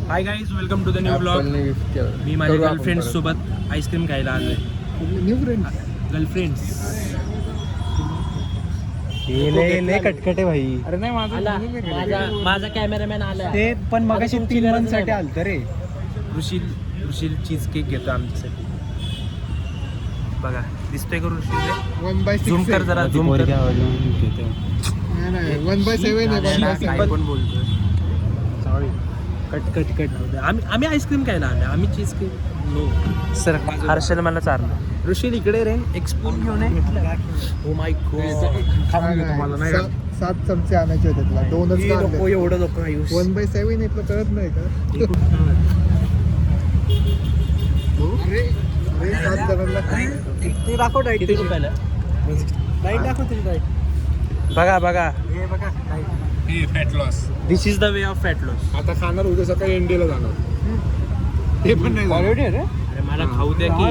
High guys, welcome to the new blog. मी माझ्या girlfriend सोबत आईस्क्रीम खायला आलोय. न्यू फ्रेंड गर्लफ्रेंड्स हे कटकट आहे भाई. अरे नाही माझा कॅमेरामॅन आला. ते पण मगाशी 3 months साठी आलत रे. ऋषील चीज केक घेतो आमच्यासाठी. बघा दिसतोय का ऋषील? 1/6 झूम कर जरा, झूम कर. 1/7 पण बोलतोय. सॉरी. कट. आम्ही आईस्क्रीम खायला आलोय. आम्ही cheesecake no sir. Harshal मला चारलं. ऋषील इकडे रे, एक स्पून घेऊन ये. ओ माय गॉड, खाऊन घेतो मला नाही 7 चमचे आणायचे होते तुला. 2च काढले. एवढं नको आयुष. 1/7 इथलं कळत नाही का? अरे 7 जणांना ते दाखव डाईट. किती रुपयाला डाईट दाखव तरी. डाईट बघा. हे बघा हे fat loss. This is the way of fat loss. आता खाणार उद्या सकाळी इंडियाला जाणार. ते पण नाही ऑलरेडी आहे रे. अरे मला खाऊ द्या की,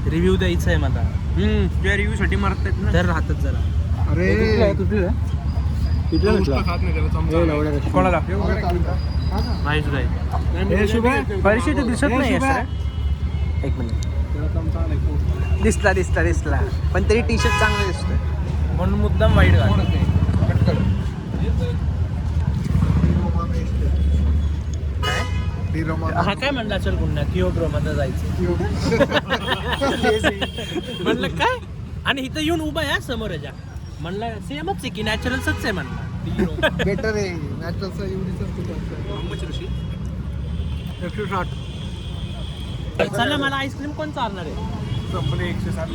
रिव्ह्यू द्यायचा आहे मला. तुझ्या रिव्ह्यू साठी मारतात ना, तर राहतात जरा. अरे खात नाही त्याला चमचा. कोणाला नाही माहित काय परिषद दिसत नाही असं. एक मिनिट. दिसला पण तरी टी शर्ट चांगलं दिसतोय म्हणून मुद्दाम वाईट घाल. हा काय म्हणला? चल पुन्हा थिओड्रोमाला जायचं म्हणलं काय. आणि इथं येऊन उभा आहे समोर याच्या. म्हणलं सेमच आहे की, नॅचरलच आहे म्हणला. बेटर आहे नॅचरलचा एवढीच. चला मला आईस्क्रीम कोण चालणार आहे? संपले 107.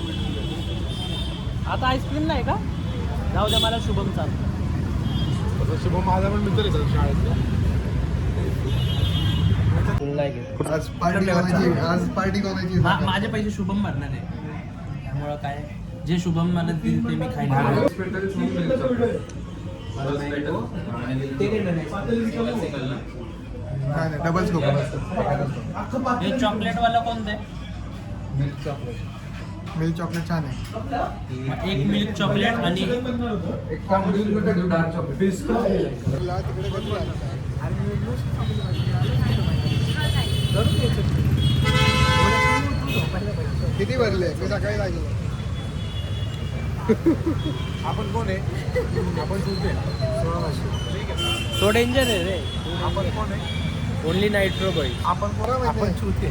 आता आईस्क्रीम नाही का? जाऊ द्या, मला शुभम चालतो. शुभम माझा पण मित्र आहे शाळेतला. आज पार्टी करायची. माझे पैसे शुभम भरणार आहे, त्यामुळं काय जे शुभम मला देईल ते मी खायला. Double scope. हे चॉकलेट वाला कोणतं आहे? मिल्क चॉकलेट छान आहे. एक मिल्क चॉकलेट आणि किती भरले? मी सकाळी लागलो. आपण कोण आहे? आपण तुझे 16. तो डेंजर आहे रे. आपण कोण आहे? Only nitro boy. आपण कोण? आपण चुते.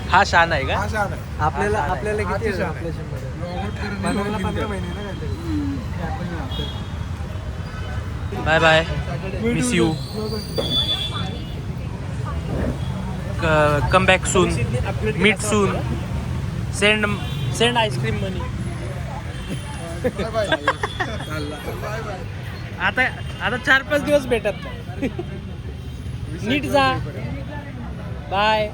हा शान आहे का? हा छान आहे. आपल्याला किती आहे? 15 महिने ना काहीतरी. Bye bye, miss you. Come back soon, meet soon, send ice cream money. आता 4-5 दिवस भेटत नाही. नीट जा. बाय.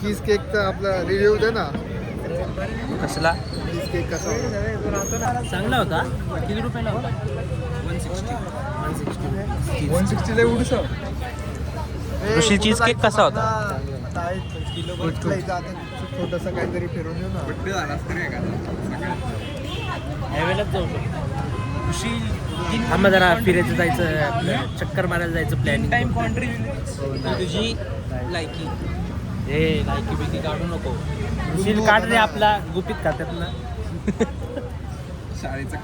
चीज केकचा आपला रिव्ह्यू दे ना. कसला चीज केक कसा होता? चांगला होता. किती रुपयाला होता? 160 एवढं. ऋषी चीज केक कसा होता? छोटस काहीतरी फिरून येऊ ना. ह्यावेळेलाच जाऊ शकतो. आम्हाला जरा फिरायचं जायचं, चक्कर मारायला जायचं प्लॅनिंग. टाइम तुझी लायकी. हे लायकी बिकी काढू नको. ऋषी काढ रे आपला गुपित खात्यात ना. शाळेचं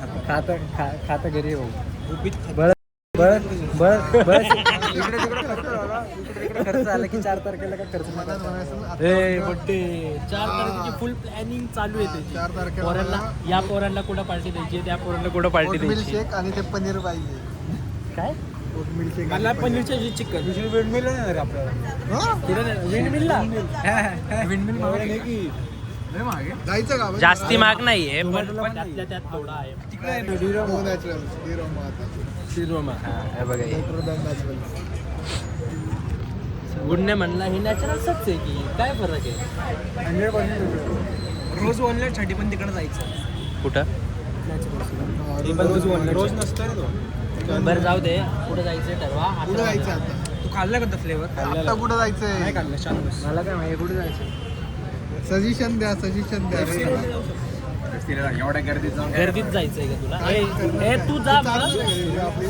खातं घरी भाऊ. गुपित बस इकडे खर्च आला की 4 तारखेला का खर्च बड्डे 4 तारखेची फुल प्लॅनिंग चालू आहे त्याची. 4 तारखेला पोरांना, या पोरांना कुठं पार्टी द्यायची, त्या पोरांना कुठं पार्टी मिल्क द्यायची. शेक आणि ते पनीर पाहिजे. काय मिल्क शेक. मला पनीरच्या जी चिकन. विंडमिल आहे आपल्याला. विंडमिलला जायचं का? जास्ती महाग नाहीये, पण त्यातल्या त्यात थोडा आहे. बघा गुडने म्हणला हे नॅचरलच आहे की काय फरक आहे. रोज ऑनलाईन साठी पण तिकडे जायचं. कुठं? रोज नसतं रे तो. बरं जाऊ दे, कुठं जायचं ठरवा. कुठं जायचं आता? तू खाल्ला का फ्लेवर? आता कुठं जायचंय? नाही खाल्लं. छान. मला काय माहिती कुठे जायचं. सजेशन द्या. एवढ्या गर्दीत जायचंय का तुला? तू जा. आपली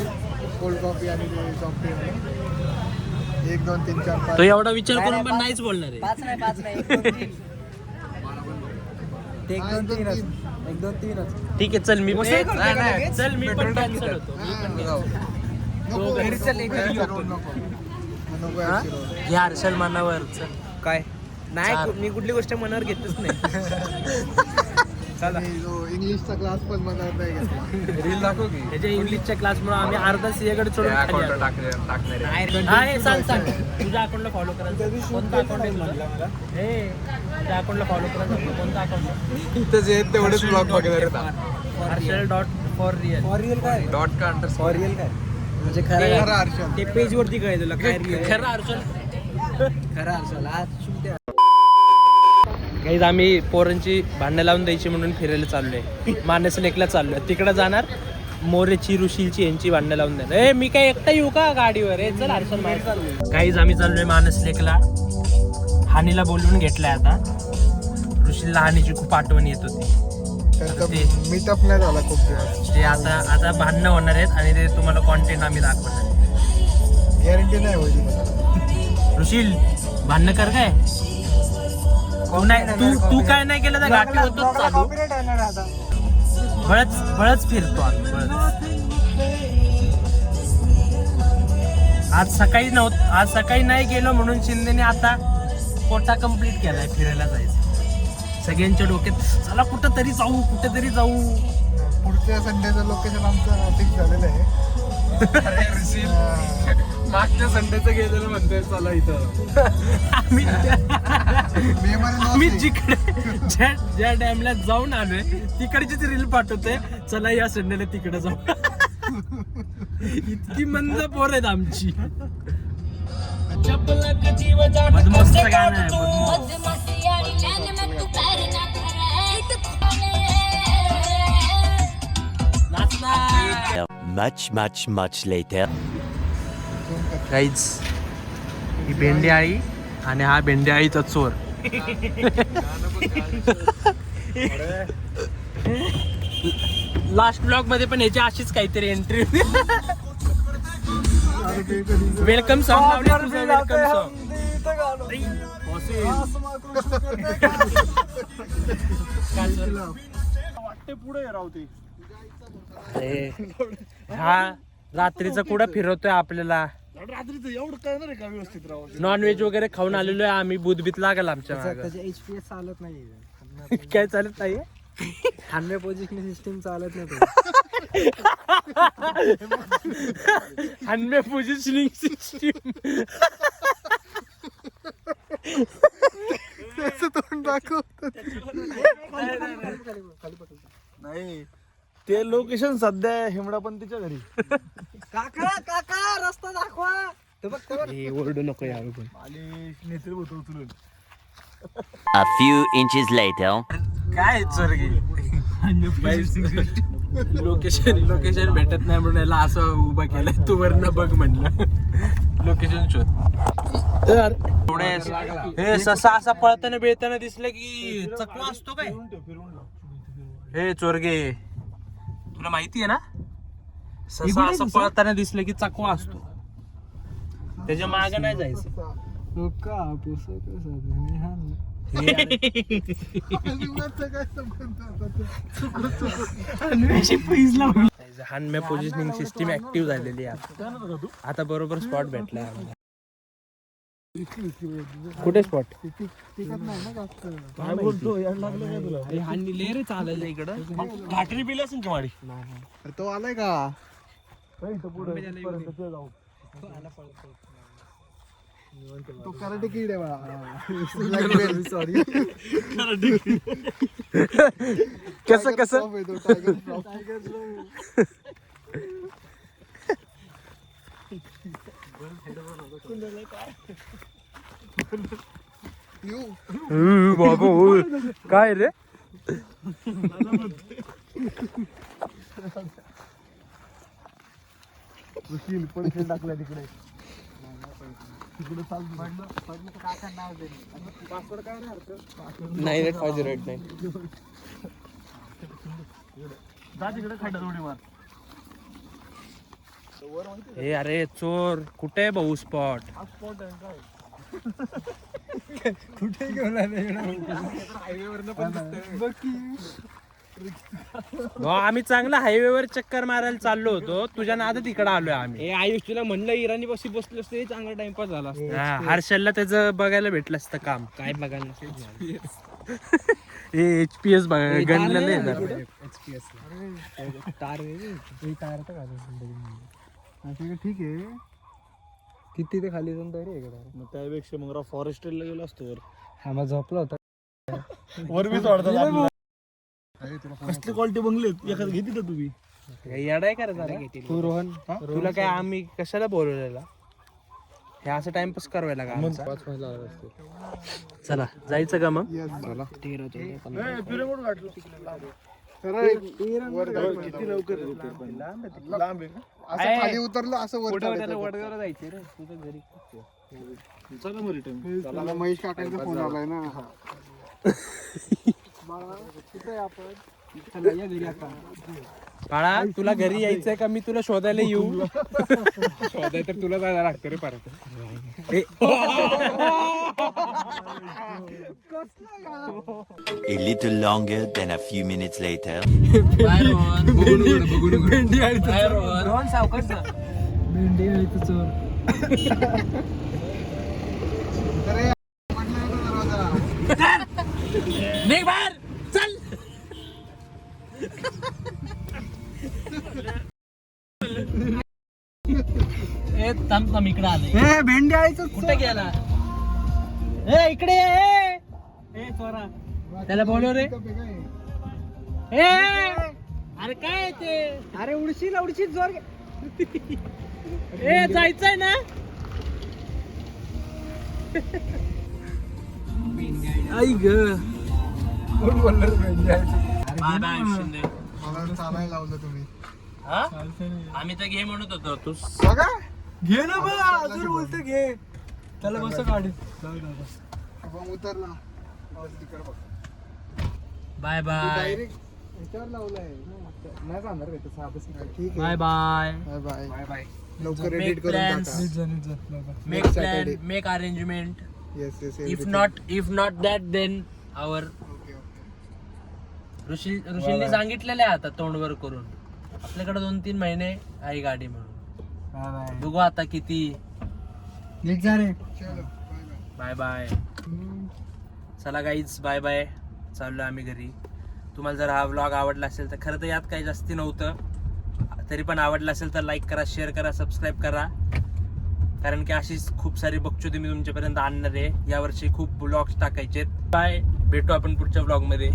कोल्ड कॉफी आणि सॉफ्ट ड्रिंक. 1 2 3 4 5 तो एवढा विचार करून पण नाहीच बोलणार आहे. 5 नाही 5 नाही 1 2 3 ते 1 2 3 1 2 3 ठीक आहे चल मी पण नाही, नाही. चल मी पण कॅन्सल होतो. नको घरी चल, एक घरी नको नको नको ऍक्च्युअली घे हर्षल मनावर चल. काय नाही चार. मी कुठली गोष्ट मनावर घेतच नाही. इंग्लिशचा क्लास पण मनावर नाही घेतला. रील दाखव की त्याच्या इंग्लिशच्या क्लासमुळे आम्ही अर्धा सीएकडे सोडून खाली अकाउंट आलो. टाकणार आहे. हा, हे सांग तुझ्या अकाउंटला फॉलो करायचं कोणतं अकाउंट आहे तुझं? हे तुझ्या अकाउंटला फॉलो करायचं कोणतं अकाउंट आहे? इथं जे आहेत तेवढेच ब्लॉग बघणार आहेत. Harshal dot for real. Real काय डॉट का अंडर रिअल काय म्हणजे खरा खरं हर्षल. ते पेज वरती काय तुला काय real? खरं हर्षल. खरं हर्षल आज shoot आहे. गाईज आम्ही पोरांची भांडणं लावून द्यायची म्हणून फिरायला चाललोय. मानस लेकला चाललोय. तिकडे जाणार मोरेची ऋषीलची यांची भांडणं लावून देणार. ए मी काय एकटा येऊ का गाडीवर? ए चल हर्षल मार. गाईज आम्ही चाललोय मानस लेकला. हानीला बोलवून घेतलंय आता. ऋषीलला हानीची खूप आठवण येत होती. त्यांचा मीटअप नाही झाला खूप दिवस. ते आता भांडणं होणार आहेत आणि ते तुम्हाला कॉन्टेंट आम्ही दाखवणार. गॅरंटी नाही होईल मला. ऋषील भांडणं कर काय? तू काय नाही केलं तर घाटी होतोच चालू. बळच फिरतो आम्ही बळच. आज सकाळी नाही गेलो म्हणून शिंदेने आता कोटा कम्प्लीट केलाय फिरायला जायचं. सगळ्यांच्या डोक्यात चला कुठं तरी जाऊ. पुढच्या संडेचं लोकेशन आमचं फिक्स झालेलं आहे. मागच्या संडेचं गेलेलं म्हणतोय चला इथं. मे मध्ये मी नव्हते. जिकडे ज्या डॅमला जाऊन आलोय तिकडचीच रील पाठवते. चला या संडेला तिकडे जाऊ. इतकी मंद पोर आहेत आमची. बदमास्त गाणं आहे, बदमास्त. नाचणार. Much later. गाईज ही भेंडेआळी आणि हा भेंडेआळीचा चोर. लास्ट ब्लॉग मध्ये पण याची अशीच काहीतरी एंट्री. वेलकम सॉन्ग लावले तुझं. वेलकम सॉन्ग हा रात्रीचं कुठं फिरवतोय आपल्याला. रात्रीचं एवढं करणार आहे का व्यवस्थित राहू? नॉनव्हेज वगैरे खाऊन आलेलो आहे आम्ही. बुधबीत लागेल आमच्या मागं. त्याच्या एचपीएस चालत नाही. काय चालत नाही. हानवे पोझिशनिंग सिस्टीम चालत नाही. Hanwe positioning system. त्याचं तोंड दाखवत नाही. ते लोकेशन सध्या हेमडापंतीच्या घरी. काका रस्ता दाखवा. ओरडू नको यार पण. आणि नेत्र होतो उचलून. A few inches later. काय चोरगी. लोकेशन भेटत नाही म्हणून याला असं उभं केलंय. तू वरनं बघ म्हणलं. लोकेशन शोध. थोडे हे ससा असा पळताना बेळताना दिसलं की चकवा असतो काय. हे चोरगे तुला माहिती आहे ना. ससा असं पळताना दिसलं की चकवा असतो. त्याच्या मागे नाही जायचं. हानमे पोझिशनिंग सिस्टीम ऍक्टिव्ह झालेली आहे आता. बरोबर स्पॉट भेटलाय आम्हाला. कुठे स्पॉट? काय बोलतो यार, लागलं काय तुला? हानी लेरे चालायचं इकडं. घाटरी पिली असेल वाडी. अरे तो आलाय का? तो कराटे किड आहे बा. सॉरी. कसं बाबा काय रे. पण टाकला तिकडे. नाही 508 जा तिकडे खड्डा थोडी मार. हे अरे चोर कुठे भाऊ स्पॉट कुठे घेऊन आले आम्ही चांगला हायवे वर चक्कर मारायला चाललो होतो तुझ्या नादात इकडे आलोय आम्ही आयुष तुला म्हणलं इराणी बसी बसली असते चांगला टाइमपास झाला असता. हा, हर्षलला त्याचं बघायला भेटलं असतं काम काय बघायला नसेल. हे HPS गणलेलं आहे जरा. तार टायर तर घालून ठीक आहे. किती ते खाली जाऊन तयारी आहे का? मग त्यापेक्षा मग फॉरेस्टला गेलो असतो वर. हा मग झोपला होता. वर मी सोडतो कसली क्वालिटी बंगलेत एखादं घेते का तुम्ही? येडाय का रे जरा? तू रोहन तुला काय आम्ही कशाला बोलवलेला हे असं टाइमपास करवायला का आमचा? चला जायचं का मग? किती लवकर लांब आहे का? असं खाली उतरलं असं वर चालायचं. वडगावला जायचे रे तुझं घरी. चला मग रिटर्न. चला महेश काकांचा फोन आलाय ना. चला या घरी आता. बाळा तुला घरी यायचंय का मी तुला शोधायला येऊ? शोधाय तर तुला जायला लागतं रे परत. A little longer than a few minutes later. Rohan सावकाश जा. भेंडी आहे तू चोर. अरे म्हटलं होतं दरवाजा. निघ बाहेर चल. ए थांब इकडे आले. भेंडी आहे तू. कुठे गेला? ए इकडे ये. ए चोरा त्याला बोलव रे. ए अरे काय ते? अरे उडशील जोर. ए जायचंय ना? आई ग. कोण बोलणार भेंडी आहे? Bye bye Shinde. मला चालायला लावलं तुम्ही. हा? आम्ही तर घे म्हणत होतो तू बघा घे ना बा अजून बोलतो घे. त्याला बस गाडीत. मग उतरला तिकडे बघ. बाय बाय डायरेक्ट ह्याच्यावर लावलाय. नाही जाणार रे तसं आधीच नाही. ठीक आहे. Bye bye bye bye. Bye. लवकर Make एडिट करून plans. टाका. Make plan make arrangement yes yes. If not that then our ऋषींनी सांगितलेलं आहे आता तोंडवर करून आपल्याकडे 2-3 महिने आहे गाडी म्हणून बघू आता किती. जा रे. चलो बाय बाय. Bye bye. चला गाईज बाय बाय. चाललो आम्ही घरी. तुम्हाला जर हा व्लॉग आवडला असेल तर खरं तर यात काही जास्ती नव्हतं तरी पण आवडला असेल तर लाईक करा शेअर करा सबस्क्राईब करा कारण की अशीच खूप सारी बघचोदी मी तुमच्यापर्यंत आणणार आहे. यावर्षी खूप ब्लॉग्स टाकायचे. बाय भेटू आपण पुढच्या व्लॉगमध्ये.